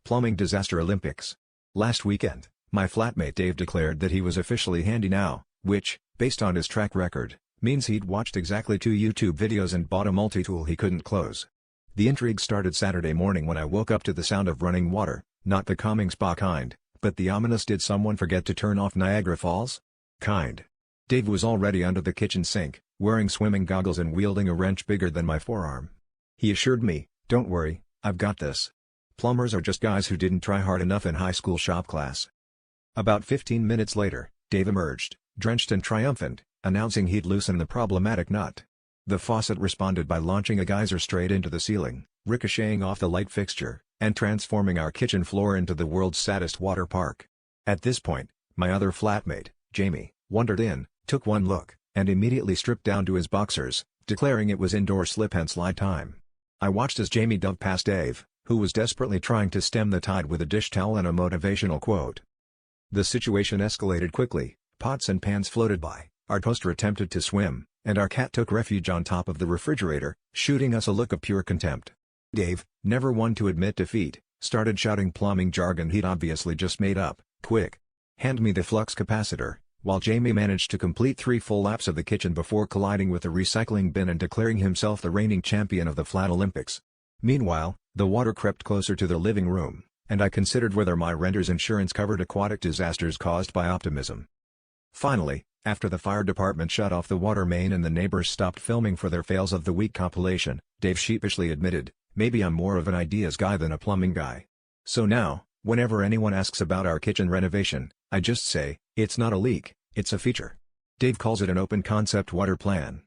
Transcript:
Plumbing Disaster Olympics. Last weekend, my flatmate Dave declared that he was officially handy now, which, based on his track record, means he'd watched exactly 2 YouTube videos and bought a multi-tool he couldn't close. The intrigue started Saturday morning when I woke up to the sound of running water, not the calming spa kind, but the ominous "did someone forget to turn off Niagara Falls?" kind. Dave was already under the kitchen sink, wearing swimming goggles and wielding a wrench bigger than my forearm. He assured me, "Don't worry, I've got this. Plumbers are just guys who didn't try hard enough in high school shop class." About 15 minutes later, Dave emerged, drenched and triumphant, announcing he'd loosened the problematic nut. The faucet responded by launching a geyser straight into the ceiling, ricocheting off the light fixture, and transforming our kitchen floor into the world's saddest water park. At this point, my other flatmate, Jamie, wandered in, took one look, and immediately stripped down to his boxers, declaring it was indoor slip and slide time. I watched as Jamie dove past Dave, who was desperately trying to stem the tide with a dish towel and a motivational quote. The situation escalated quickly, pots and pans floated by, our toaster attempted to swim, and our cat took refuge on top of the refrigerator, shooting us a look of pure contempt. Dave, never one to admit defeat, started shouting plumbing jargon he'd obviously just made up. "Quick! Hand me the flux capacitor," while Jamie managed to complete 3 full laps of the kitchen before colliding with the recycling bin and declaring himself the reigning champion of the Flat Olympics. Meanwhile, the water crept closer to the living room, and I considered whether my renter's insurance covered aquatic disasters caused by optimism. Finally, after the fire department shut off the water main and the neighbors stopped filming for their Fails of the Week compilation, Dave sheepishly admitted, "Maybe I'm more of an ideas guy than a plumbing guy." So now, whenever anyone asks about our kitchen renovation, I just say, "It's not a leak, it's a feature." Dave calls it an open concept water plan.